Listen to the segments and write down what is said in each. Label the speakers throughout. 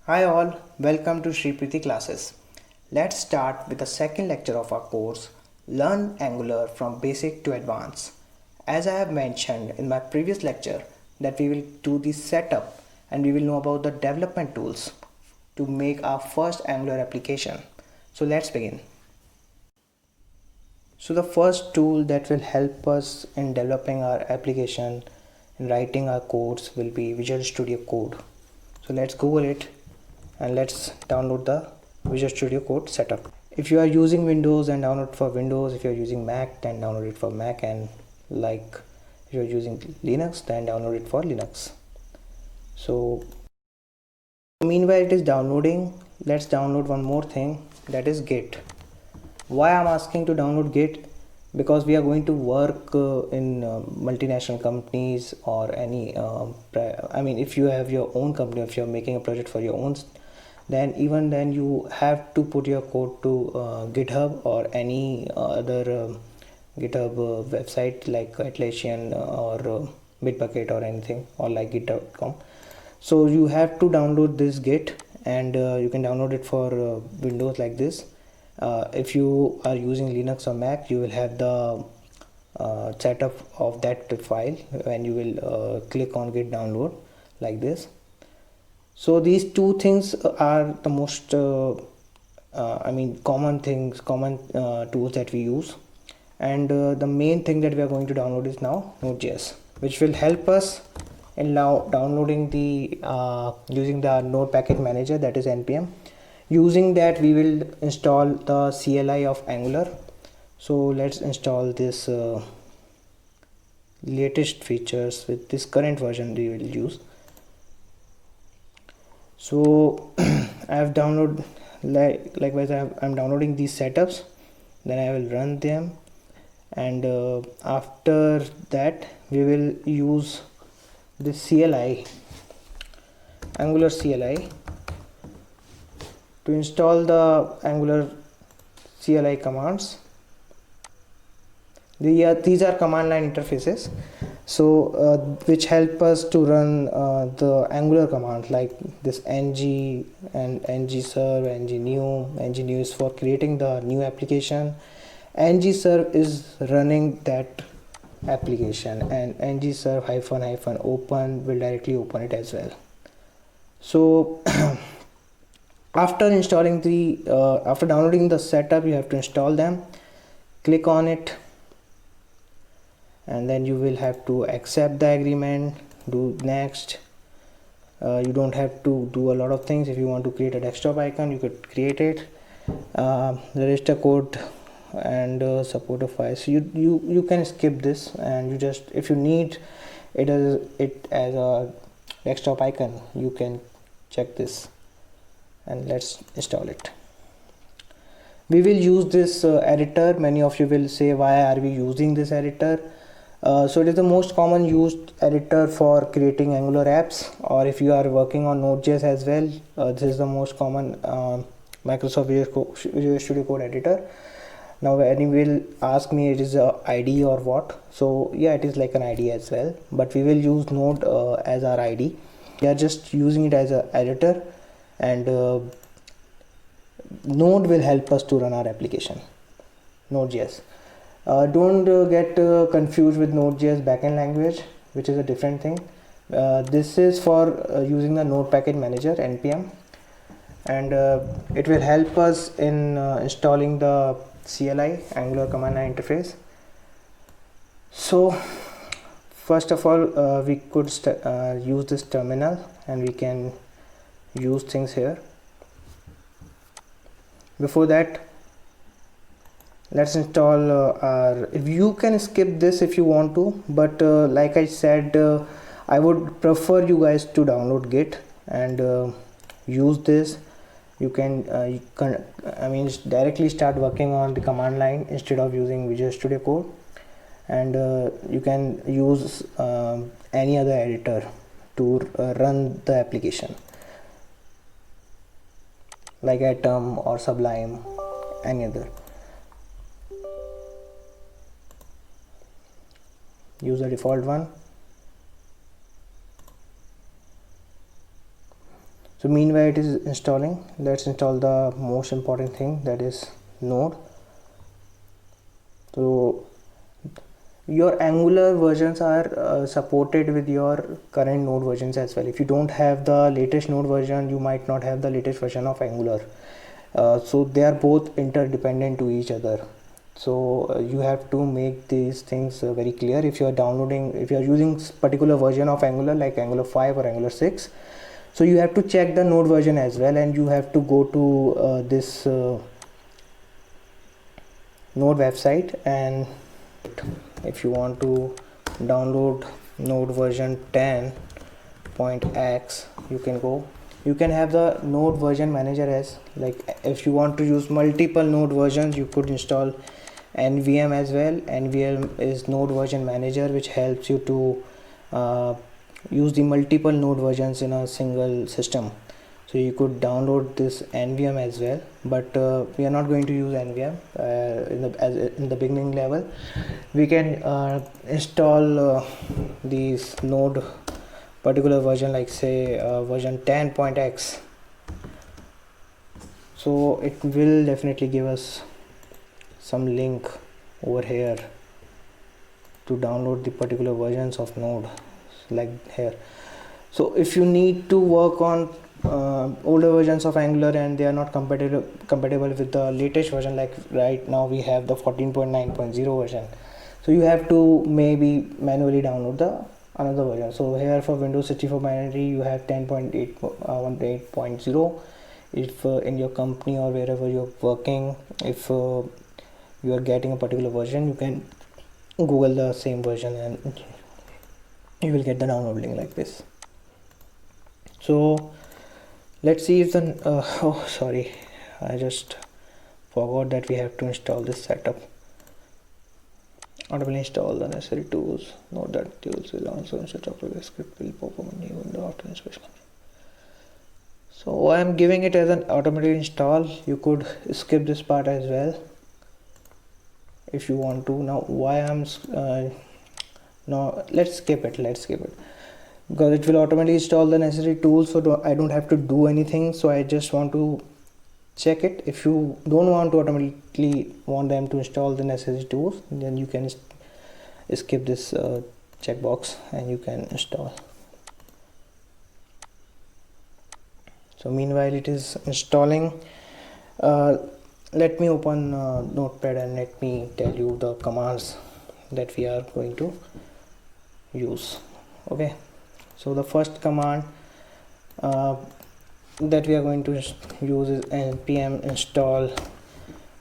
Speaker 1: Hi all, welcome to Sri Priti classes. Let's start with the second lecture of our course, Learn Angular from Basic to Advanced. As I have mentioned in my previous lecture that we will do the setup and we will know about the development tools to make our first Angular application. So let's begin. So the first tool that will help us in developing our application and writing our codes will be Visual Studio Code. So let's Google it and let's download the Visual Studio Code setup. If you are using Windows, then download for Windows. If you are using Mac, then download it for Mac, and like if you are using Linux, then download it for Linux. So meanwhile it is downloading, let's download one more thing, that is Git. Why I'm asking to download Git? Because we are going to work in multinational companies or any if you have your own company, if you're making a project for your own, then even then you have to put your code to GitHub or any other GitHub website like Atlassian or Bitbucket or anything, or like git.com. So you have to download this Git, and you can download it for Windows like this. If you are using Linux or Mac, you will have the setup of that file when you will click on Git download like this. So these two things are the most common tools that we use, and the main thing that we are going to download is now Node.js, which will help us in now downloading the using the Node Package Manager, that is npm. Using that we will install the CLI of Angular. So let's install this latest features with this current version we will use. So I have downloaded, likewise I'm downloading these setups, then I will run them, and after that we will use this CLI, Angular CLI, to install the Angular CLI commands. These are command line interfaces, so which help us to run the Angular commands like this ng and ngserve, ngnew is for creating the new application, ngserve is running that application, and ngserve -- open will directly open it as well. So after installing the after downloading the setup, you have to install them, click on it, and then you will have to accept the agreement, do next. You don't have to do a lot of things. If you want to create a desktop icon, you could create it, register code and support a file. So you can skip this, and you just, if you need it as a desktop icon, you can check this, and let's install it. We will use this editor. Many of you will say, why are we using this editor? So it is the most common used editor for creating Angular apps, or if you are working on Node.js as well, this is the most common Microsoft Visual Studio Code editor. Now when you will ask me it is a IDE or what, so yeah, it is like an IDE as well, but we will use Node as our IDE. We are just using it as an editor, and Node will help us to run our application, Node.js. Don't get confused with Node.js backend language, which is a different thing. This is for using the Node Package Manager, npm, and it will help us in installing the CLI, Angular command line interface. So first of all, we could use this terminal, and we can use things here. Before that, let's install our, if you can skip this if you want to, but like I said, I would prefer you guys to download Git and use this. You can directly start working on the command line instead of using Visual Studio Code, and you can use any other editor to run the application like Atom or Sublime, any other. Use the default one. So meanwhile it is installing, let's install the most important thing, that is Node. So your Angular versions are supported with your current Node versions as well. If you don't have the latest Node version, you might not have the latest version of Angular. So they are both interdependent to each other. So you have to make these things very clear. If you are downloading, if you are using particular version of Angular like Angular 5 or Angular 6, so you have to check the Node version as well, and you have to go to this Node website, and if you want to download Node version 10.x, you can go. You can have the Node version manager as, like if you want to use multiple Node versions, you could install NVM as well. NVM is Node version manager, which helps you to use the multiple Node versions in a single system. So you could download this NVM as well, but we are not going to use NVM in the beginning level. We can install these Node particular version, like say version 10.x. So it will definitely give us some link over here to download the particular versions of Node, like here. So if you need to work on older versions of Angular and they are not compatible with the latest version, like right now we have the 14.9.0 version, so you have to maybe manually download the another version. So here for Windows 64 binary you have 10.8.0. if in your company or wherever you're working, if you are getting a particular version, you can Google the same version and you will get the download link like this. So let's see if the oh sorry, I just forgot that we have to install this setup. Automatically install the necessary tools. Note that tools will also insert a script will pop up a new window after installation. So I am giving it as an automatic install. You could skip this part as well if you want to. Now why I'm no, let's skip it because it will automatically install the necessary tools, so I don't have to do anything. So I just want to check it. If you don't want to automatically want them to install the necessary tools, then you can skip this checkbox and you can install. So meanwhile it is installing, let me open Notepad and let me tell you the commands that we are going to use. Okay, so the first command that we are going to use is npm install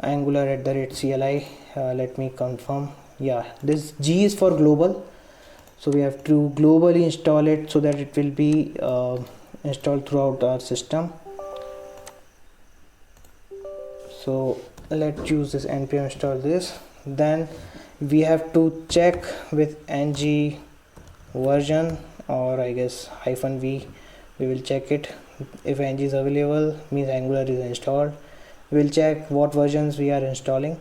Speaker 1: angular@cli. Let me confirm. Yeah, this G is for global, so we have to globally install it so that it will be installed throughout our system. So let's use this npm install this. Then we have to check with ng version, or I guess -v. We will check it. If ng is available, means Angular is installed. We will check what versions we are installing.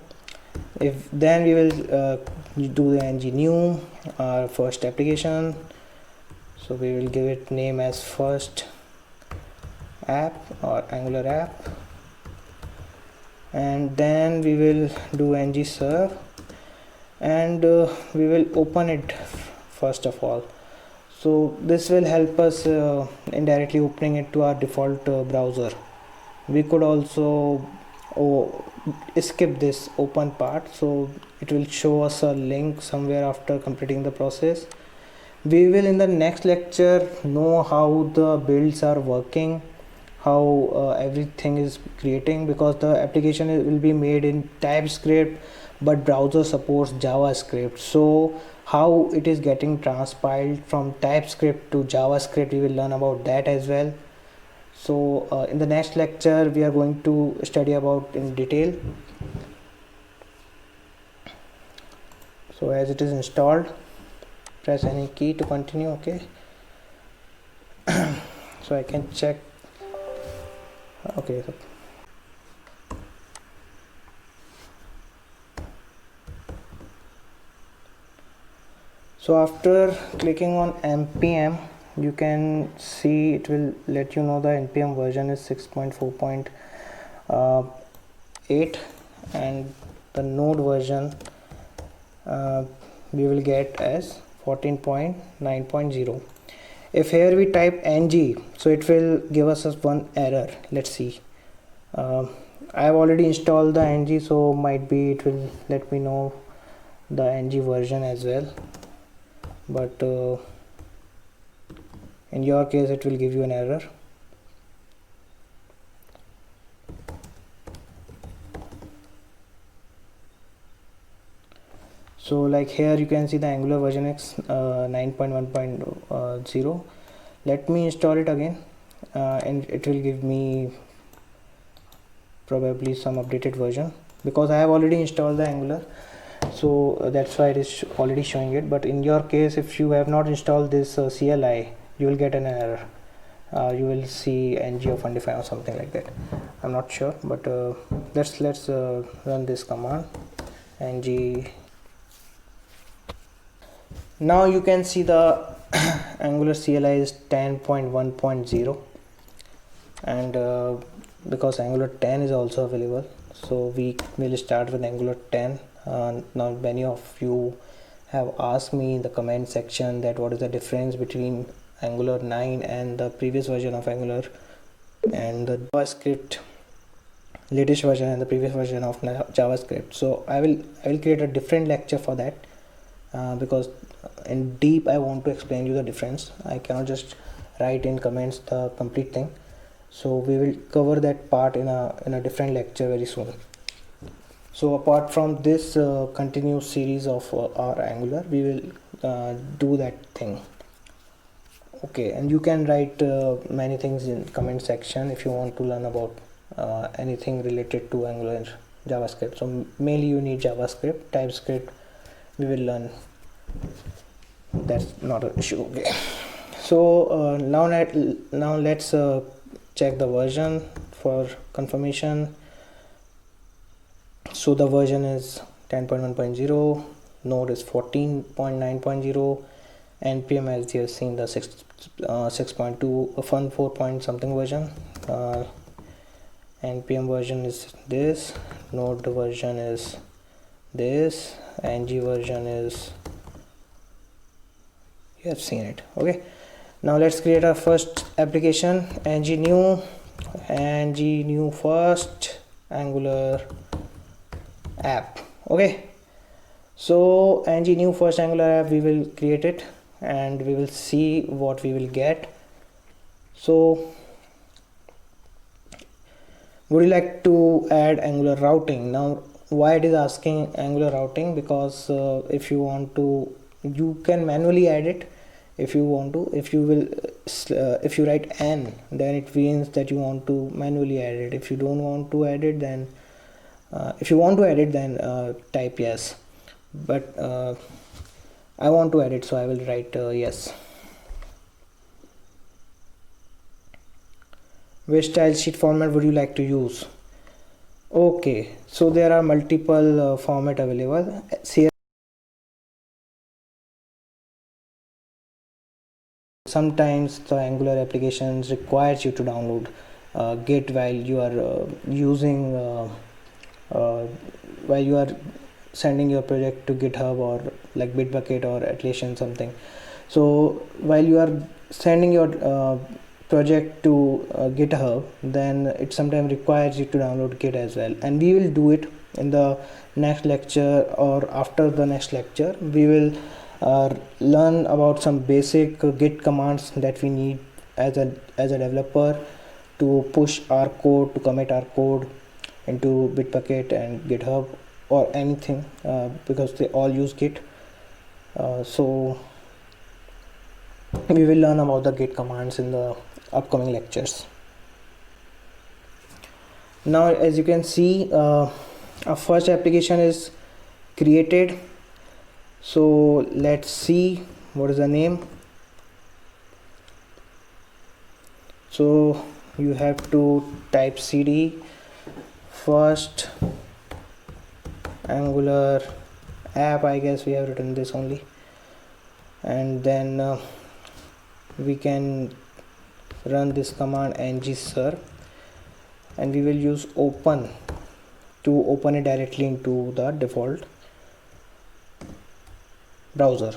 Speaker 1: If then we will do the ng new, our first application. So we will give it name as first app or Angular app, and then we will do ng serve, and we will open it first of all. So this will help us indirectly opening it to our default browser. We could also skip this open part, so it will show us a link somewhere after completing the process. We will in the next lecture know how the builds are working, how everything is creating, because the application will be made in TypeScript but browser supports JavaScript. So how it is getting transpiled from TypeScript to JavaScript, we will learn about that as well. So in the next lecture we are going to study about in detail. So as it is installed, press any key to continue. Okay. So I can check. Okay, so after clicking on npm you can see it will let you know the npm version is 6.4.8 and the node version we will get as 14.9.0. if here we type ng, so it will give us one error. Let's see. I have already installed the ng, so might be it will let me know the ng version as well, but in your case it will give you an error. So like here you can see the Angular version is 9.1.0. let me install it again and it will give me probably some updated version, because I have already installed the Angular, so that's why it is already showing it. But in your case, if you have not installed this CLI, you will get an error. You will see ng of undefined or something like that. I'm not sure, but let's run this command ng. Now you can see the Angular CLI is 10.1.0 and because Angular 10 is also available, so we will start with Angular 10. Now many of you have asked me in the comment section that what is the difference between Angular 9 and the previous version of Angular, and the JavaScript latest version and the previous version of JavaScript. So I will create a different lecture for that because in deep I want to explain you the difference. I cannot just write in comments the complete thing, so we will cover that part in a different lecture very soon. So apart from this continuous series of our Angular, we will do that thing. Okay, and you can write many things in comment section if you want to learn about anything related to Angular JavaScript. So mainly you need JavaScript, TypeScript we will learn, that's not an issue. Okay, so now let's check the version for confirmation. So the version is 10.1.0, node is 14.9.0, npm as you have seen the 6.2 fun 4 point something version. Npm version is this, node version is this, ng version is, you have seen it. Okay, now let's create our first application. ng new first Angular app. Okay, so ng new first Angular app, we will create it and we will see what we will get. So would you like to add Angular routing? Now why it is asking Angular routing, because if you want to, you can manually add it if you want to. If you will if you write n, then it means that you want to manually add it. If you don't want to add it, then if you want to add it, then type yes, but I want to add it, so I will write yes. Which style sheet format would you like to use? Okay, so there are multiple format available. Sometimes the Angular applications requires you to download Git while you are using while you are sending your project to GitHub or like Bitbucket or Atlassian something. So while you are sending your project to GitHub, then it sometimes requires you to download Git as well, and we will do it in the next lecture or after the next lecture. We will learn about some basic Git commands that we need as a developer to push our code, to commit our code into Bitbucket and GitHub or anything, because they all use Git. So we will learn about the Git commands in the upcoming lectures. Now as you can see, our first application is created. So let's see what is the name. So you have to type cd first Angular app. I guess we have written this only, and then we can run this command ngser, and we will use open to open it directly into the default browser.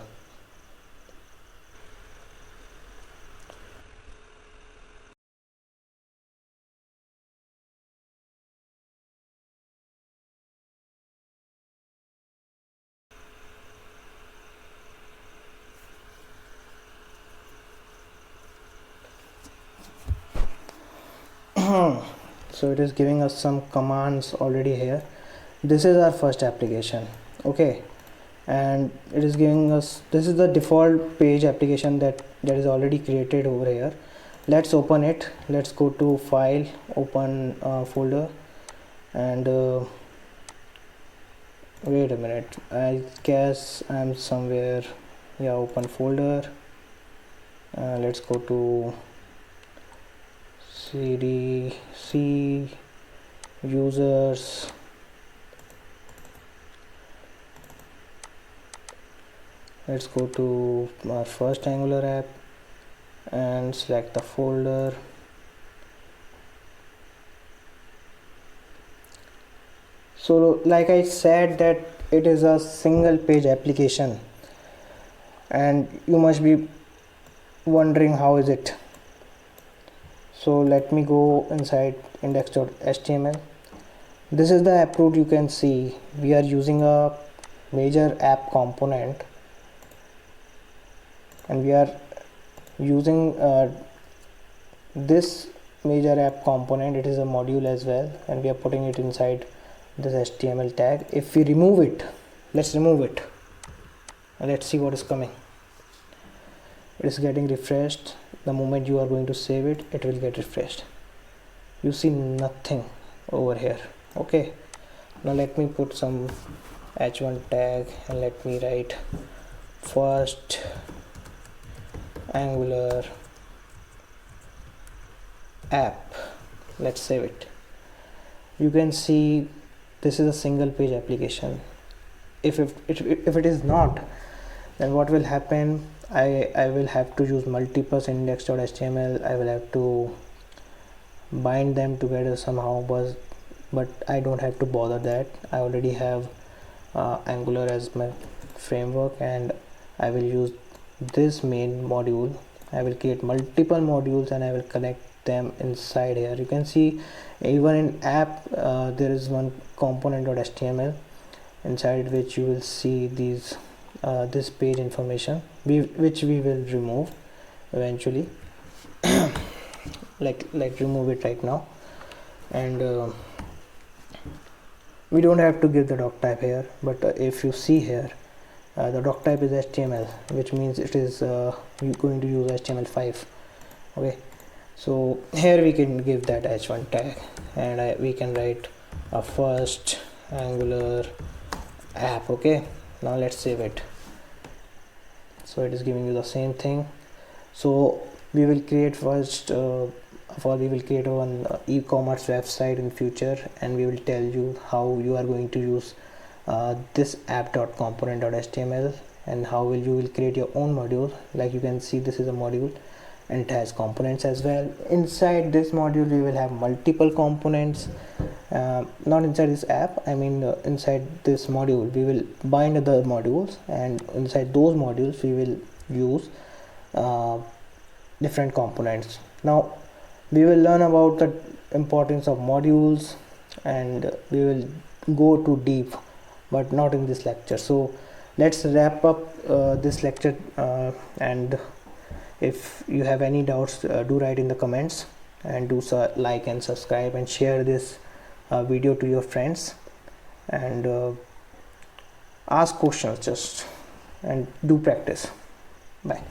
Speaker 1: So it is giving us some commands already here. This is our first application, okay, and it is giving us, this is the default page application that is already created over here. Let's open it. Let's go to file, open folder, and wait a minute, I guess I'm somewhere, yeah, open folder. Let's go to cdc users, let's go to our first Angular app and select the folder. So like I said that it is a single page application, and you must be wondering how is it. So let me go inside index.html. This is the app root. You can see we are using a major app component, and we are using this major app component. It is a module as well, and we are putting it inside this HTML tag. If we remove it, let's remove it, and let's see what is coming. It is getting refreshed. The moment you are going to save it, it will get refreshed. You see nothing over here. Okay, now let me put some h1 tag and let me write first Angular app. Let's save it. You can see this is a single page application. If it is not, then what will happen, I will have to use multiple index.html. I will have to bind them together somehow, but I don't have to bother that. I already have Angular as my framework, and I will use this main module. I will create multiple modules and I will connect them inside here. You can see even in app there is one component.html inside which you will see these this page information which we will remove eventually. like remove it right now, and we don't have to give the doc type here, but if you see here, the doc type is HTML, which means it is going to use HTML5. okay, so here we can give that h1 tag, and we can write a first Angular app. Okay, now let's save it. So it is giving you the same thing. So we will create first we will create one e-commerce website in future, and we will tell you how you are going to use this app.component.html, and how you will create your own module. Like you can see, this is a module and it has components as well. Inside this module we will have multiple components, not inside this app, I mean inside this module we will bind other modules, and inside those modules we will use different components. Now we will learn about the importance of modules, and we will go too deep, but not in this lecture. So let's wrap up this lecture, and if you have any doubts, do write in the comments, and do like and subscribe and share this video to your friends, and ask questions just, and do practice. Bye.